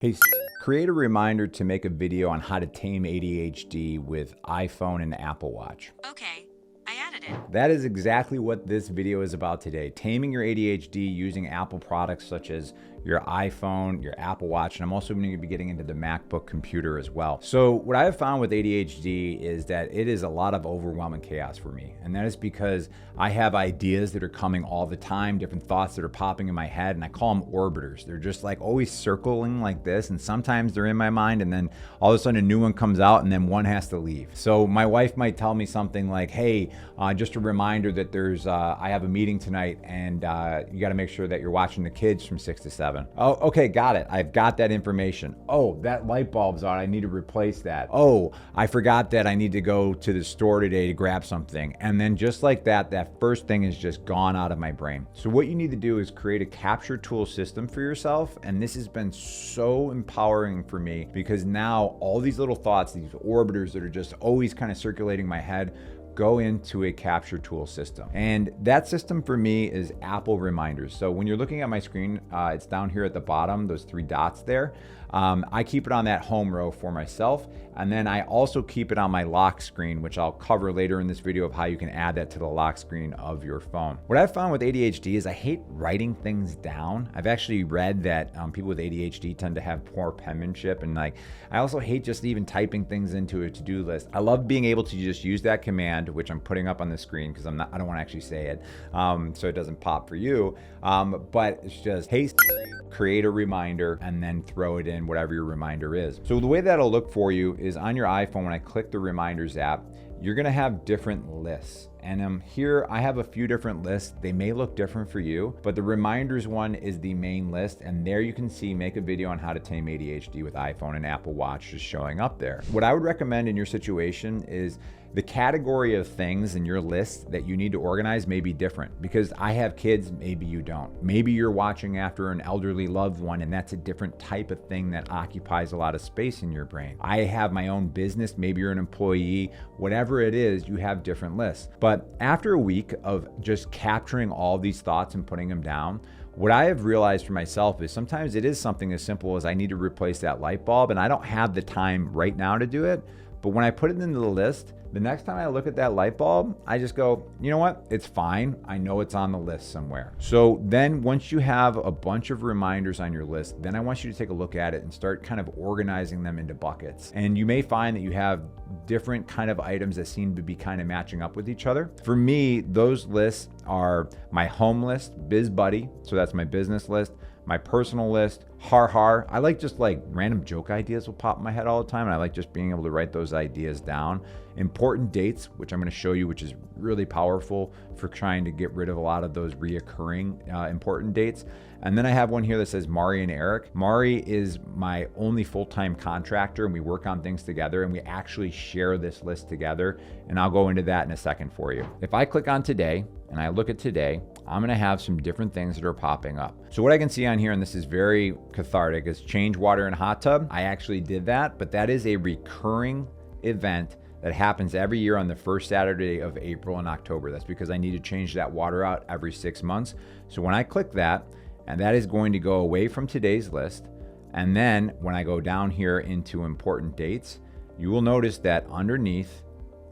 Hey, Siri, create a reminder to make a video on how to tame ADHD with iPhone and Apple Watch. Okay, I added it. That is exactly what this video is about today. Taming your ADHD using Apple products such as your iPhone, your Apple Watch, and I'm also going to be getting into the MacBook computer as well. So what I have found with ADHD is that it is a lot of overwhelming chaos for me. And that is because I have ideas that are coming all the time, different thoughts that are popping in my head, and I call them orbiters. They're just like always circling like this, and sometimes they're in my mind, and then all of a sudden a new one comes out, and then one has to leave. So my wife might tell me something like, hey, just a reminder that I have a meeting tonight, and you got to make sure that you're watching the kids from 6 to 7. Oh, okay, got it. I've got that information. Oh, that light bulb's on. I need to replace that. Oh, I forgot that I need to go to the store today to grab something. And then just like that, that first thing is just gone out of my brain. So what you need to do is create a capture tool system for yourself. And this has been so empowering for me because now all these little thoughts, these orbiters that are just always kind of circulating my head, go into a capture tool system. And that system for me is Apple Reminders. So when you're looking at my screen, it's down here at the bottom, those three dots there. I keep it on that home row for myself. And then I also keep it on my lock screen, which I'll cover later in this video of how you can add that to the lock screen of your phone. What I've found with ADHD is I hate writing things down. I've actually read that people with ADHD tend to have poor penmanship. And I also hate just even typing things into a to-do list. I love being able to just use that command, which I'm putting up on the screen because I don't want to actually say it, so it doesn't pop for you. But it's just, hey, create a reminder and then throw it in whatever your reminder is. So the way that'll look for you is on your iPhone, when I click the Reminders app, you're gonna have different lists. And here I have a few different lists. They may look different for you, but the Reminders one is the main list. And there you can see, make a video on how to tame ADHD with iPhone and Apple Watch just showing up there. What I would recommend in your situation is the category of things in your list that you need to organize may be different because I have kids, maybe you don't. Maybe you're watching after an elderly loved one and that's a different type of thing that occupies a lot of space in your brain. I have my own business, maybe you're an employee, whatever it is, you have different lists. But after a week of just capturing all these thoughts and putting them down, what I have realized for myself is sometimes it is something as simple as I need to replace that light bulb and I don't have the time right now to do it. But when I put it into the list, the next time I look at that light bulb, I just go, you know what? It's fine. I know it's on the list somewhere. So then once you have a bunch of reminders on your list, then I want you to take a look at it and start kind of organizing them into buckets. And you may find that you have different kind of items that seem to be kind of matching up with each other. For me, those lists are my home list, Biz Buddy. So that's my business list. My personal list, har. I like just like random joke ideas will pop in my head all the time. And I like just being able to write those ideas down. Important dates, which I'm going to show you, which is really powerful for trying to get rid of a lot of those reoccurring important dates. And then I have one here that says Mari and Eric. Mari is my only full-time contractor and we work on things together and we actually share this list together. And I'll go into that in a second for you. If I click on today and I look at today, I'm gonna have some different things that are popping up. So what I can see on here, and this is very cathartic, is change water in hot tub. I actually did that, but that is a recurring event that happens every year on the first Saturday of April and October. That's because I need to change that water out every 6 months. So when I click that, and that is going to go away from today's list. And then when I go down here into important dates, you will notice that underneath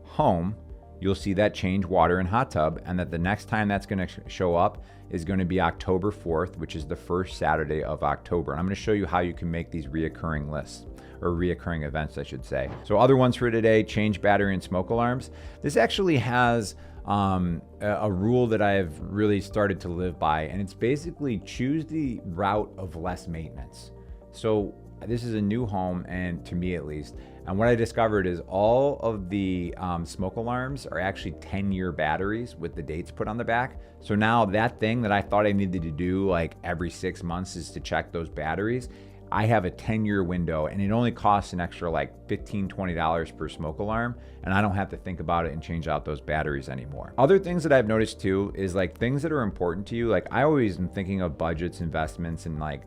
home, you'll see that change water in hot tub, and that the next time that's going to show up is going to be October 4th, which is the first Saturday of October. And I'm going to show you how you can make these reoccurring lists, or reoccurring events, I should say. So other ones for today, change battery and smoke alarms. This actually has a rule that I have really started to live by, and it's basically choose the route of less maintenance. So this is a new home, and to me at least, and what I discovered is all of the smoke alarms are actually 10-year batteries with the dates put on the back. So now that thing that I thought I needed to do like every 6 months is to check those batteries. I have a 10-year window and it only costs an extra like $15, $20 per smoke alarm. And I don't have to think about it and change out those batteries anymore. Other things that I've noticed too is like things that are important to you. Like I always am thinking of budgets, investments, and like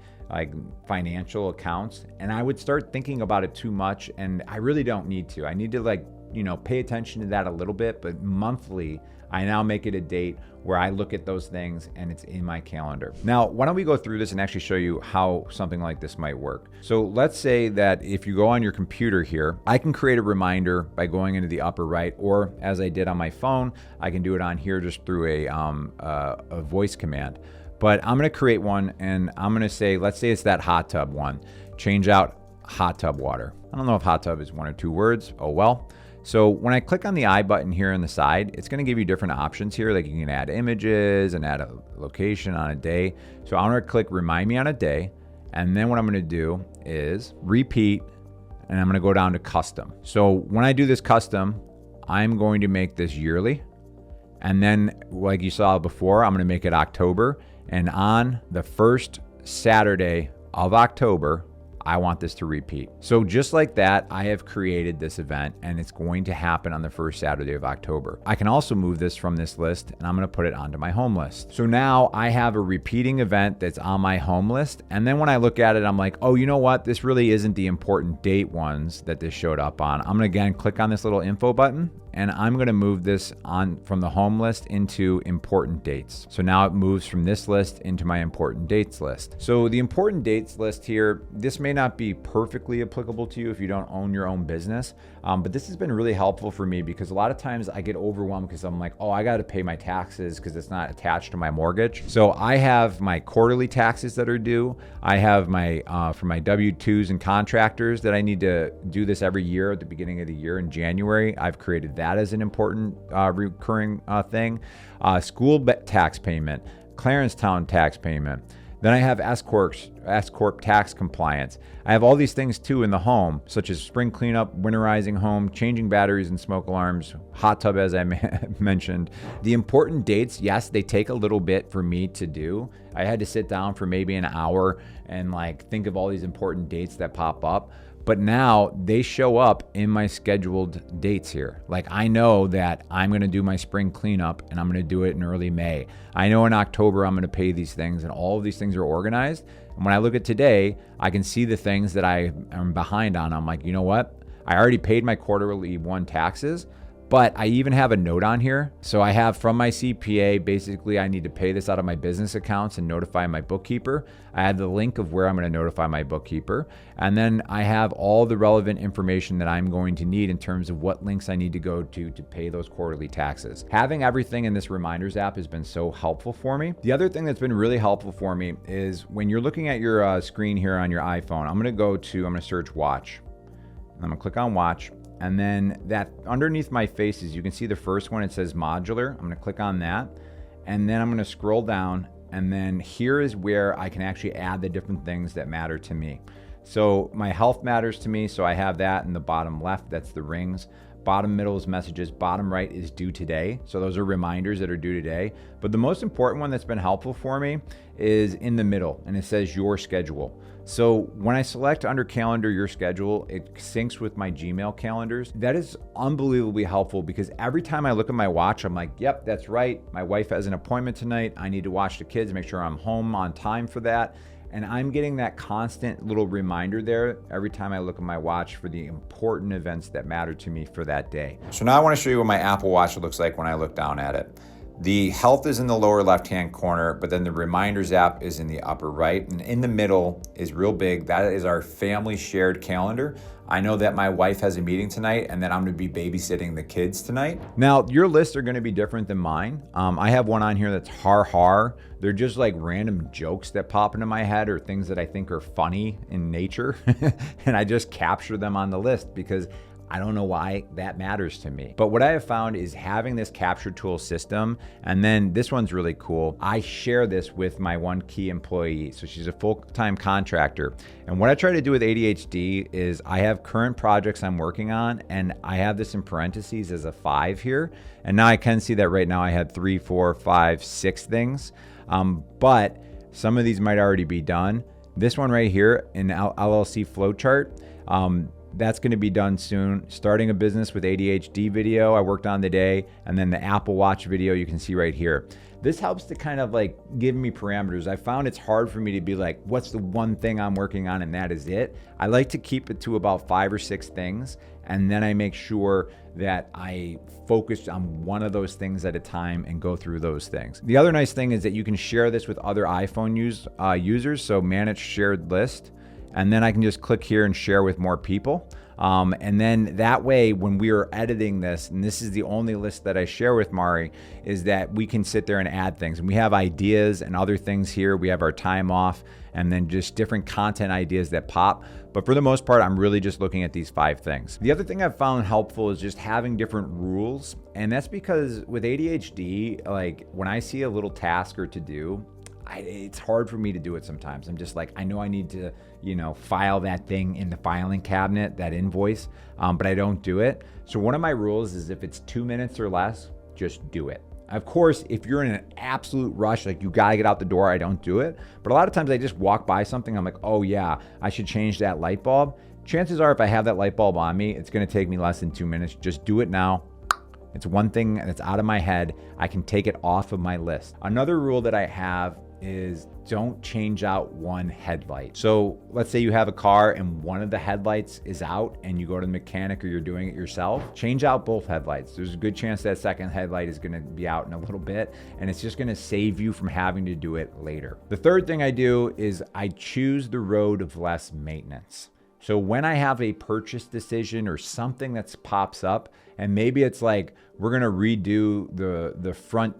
financial accounts. And I would start thinking about it too much. And I really don't need to. I need to like pay attention to that a little bit, but monthly, I now make it a date where I look at those things and it's in my calendar. Now, why don't we go through this and actually show you how something like this might work. So let's say that if you go on your computer here, I can create a reminder by going into the upper right, or as I did on my phone, I can do it on here just through a voice command. But I'm gonna create one and I'm gonna say, let's say it's that hot tub one. Change out hot tub water. I don't know if hot tub is 1 or 2 words, oh well. So when I click on the I button here on the side, it's gonna give you different options here. Like you can add images and add a location on a day. So I'm gonna click remind me on a day. And then what I'm gonna do is repeat, and I'm gonna go down to custom. So when I do this custom, I'm going to make this yearly. And then like you saw before, I'm gonna make it October. And on the first Saturday of October, I want this to repeat. So just like that, I have created this event and it's going to happen on the first Saturday of October. I can also move this from this list and I'm gonna put it onto my home list. So now I have a repeating event that's on my home list. And then when I look at it, I'm like, oh, you know what? This really isn't the important date ones that this showed up on. I'm gonna again click on this little info button and I'm gonna move this on from the home list into important dates. So now it moves from this list into my important dates list. So the important dates list here, this may not be perfectly applicable to you if you don't own your own business, but this has been really helpful for me because a lot of times I get overwhelmed because I'm like, oh, I gotta pay my taxes because it's not attached to my mortgage. So I have my quarterly taxes that are due. I have my, for my W-2s and contractors that I need to do this every year at the beginning of the year in January. I've created that as an important recurring thing. School tax payment, Clarenstown tax payment. Then I have S-Corp tax compliance. I have all these things too in the home, such as spring cleanup, winterizing home, changing batteries and smoke alarms, hot tub, as I mentioned. The important dates, yes, they take a little bit for me to do. I had to sit down for maybe an hour and think of all these important dates that pop up. But now they show up in my scheduled dates here. Like I know that I'm gonna do my spring cleanup and I'm gonna do it in early May. I know in October I'm gonna pay these things and all of these things are organized. And when I look at today, I can see the things that I am behind on. I'm like, you know what? I already paid my quarterly one taxes, but I even have a note on here. So I have from my CPA, basically I need to pay this out of my business accounts and notify my bookkeeper. I have the link of where I'm gonna notify my bookkeeper. And then I have all the relevant information that I'm going to need in terms of what links I need to go to pay those quarterly taxes. Having everything in this reminders app has been so helpful for me. The other thing that's been really helpful for me is when you're looking at your screen here on your iPhone, I'm gonna search watch. I'm gonna click on watch. And then that underneath my faces, you can see the first one, it says modular. I'm gonna click on that. And then I'm gonna scroll down. And then here is where I can actually add the different things that matter to me. So my health matters to me. So I have that in the bottom left, that's the rings. Bottom middle is messages. Bottom right is due today. So those are reminders that are due today. But the most important one that's been helpful for me is in the middle, and it says your schedule. So when I select under calendar your schedule, it syncs with my Gmail calendars. That is unbelievably helpful because every time I look at my watch, I'm like, yep, that's right. My wife has an appointment tonight. I need to watch the kids, make sure I'm home on time for that. And I'm getting that constant little reminder there every time I look at my watch for the important events that matter to me for that day. So now I want to show you what my Apple Watch looks like when I look down at it. The health is in the lower left-hand corner, but then the reminders app is in the upper right. And in the middle is real big. That is our family shared calendar. I know that my wife has a meeting tonight and that I'm gonna be babysitting the kids tonight. Now, your lists are gonna be different than mine. I have one on here that's har. They're just like random jokes that pop into my head or things that I think are funny in nature. And I just capture them on the list because I don't know why that matters to me. But what I have found is having this capture tool system, and then this one's really cool. I share this with my one key employee. So she's a full-time contractor. And what I try to do with ADHD is I have current projects I'm working on, and I have this in parentheses as a 5 here. And now I can see that right now I had 3, 4, 5, 6 things. But some of these might already be done. This one right here in LLC flowchart, that's going to be done soon. Starting a business with ADHD video I worked on today, and then the Apple Watch video you can see right here. This helps to kind of like give me parameters. I found it's hard for me to be like, what's the one thing I'm working on and that is it. I like to keep it to about 5 or 6 things. and then I make sure that I focus on one of those things at a time and go through those things. The other nice thing is that you can share this with other iPhone users, so manage shared list, and then I can just click here and share with more people. And then that way, when we are editing this, and this is the only list that I share with Mari, is that we can sit there and add things. And we have ideas and other things here. We have our time off and then just different content ideas that pop. But for the most part, I'm really just looking at these 5 things. The other thing I've found helpful is just having different rules. And that's because with ADHD, like when I see a little task or to do, it's hard for me to do it sometimes. I'm just like, I know I need to, file that thing in the filing cabinet, that invoice, but I don't do it. So one of my rules is if it's 2 minutes or less, just do it. Of course, if you're in an absolute rush, like you gotta get out the door, I don't do it. But a lot of times I just walk by something, I'm like, oh yeah, I should change that light bulb. Chances are if I have that light bulb on me, it's gonna take me less than 2 minutes. Just do it now. It's one thing that's out of my head. I can take it off of my list. Another rule that I have is don't change out one headlight. So let's say you have a car and one of the headlights is out and you go to the mechanic or you're doing it yourself, change out both headlights. There's a good chance that second headlight is gonna be out in a little bit, and it's just gonna save you from having to do it later. The third thing I do is I choose the road of less maintenance. So when I have a purchase decision or something that pops up, and maybe it's like, we're gonna redo the front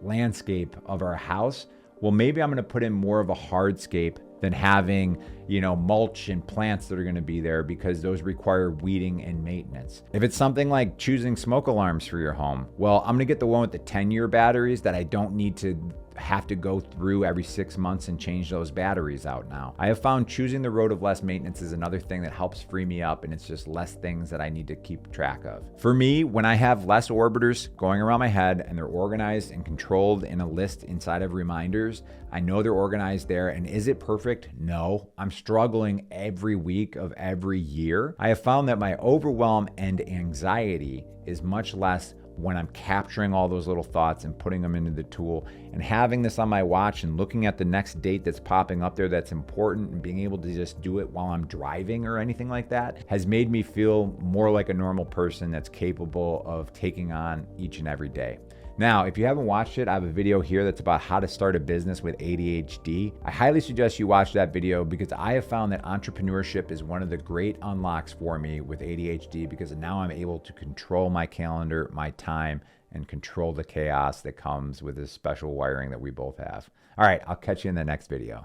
landscape of our house, well, maybe I'm gonna put in more of a hardscape than having, mulch and plants that are gonna be there, because those require weeding and maintenance. If it's something like choosing smoke alarms for your home, well, I'm gonna get the one with the 10-year batteries that I don't need to have to go through every 6 months and change those batteries out now. I have found choosing the road of less maintenance is another thing that helps free me up, and it's just less things that I need to keep track of. For me, when I have less orbiters going around my head and they're organized and controlled in a list inside of reminders, I know they're organized there. And is it perfect? No. I'm struggling every week of every year. I have found that my overwhelm and anxiety is much less when I'm capturing all those little thoughts and putting them into the tool, and having this on my watch and looking at the next date that's popping up there that's important, and being able to just do it while I'm driving or anything like that has made me feel more like a normal person that's capable of taking on each and every day. Now, if you haven't watched it, I have a video here that's about how to start a business with ADHD. I highly suggest you watch that video, because I have found that entrepreneurship is one of the great unlocks for me with ADHD, because now I'm able to control my calendar, my time, and control the chaos that comes with this special wiring that we both have. All right, I'll catch you in the next video.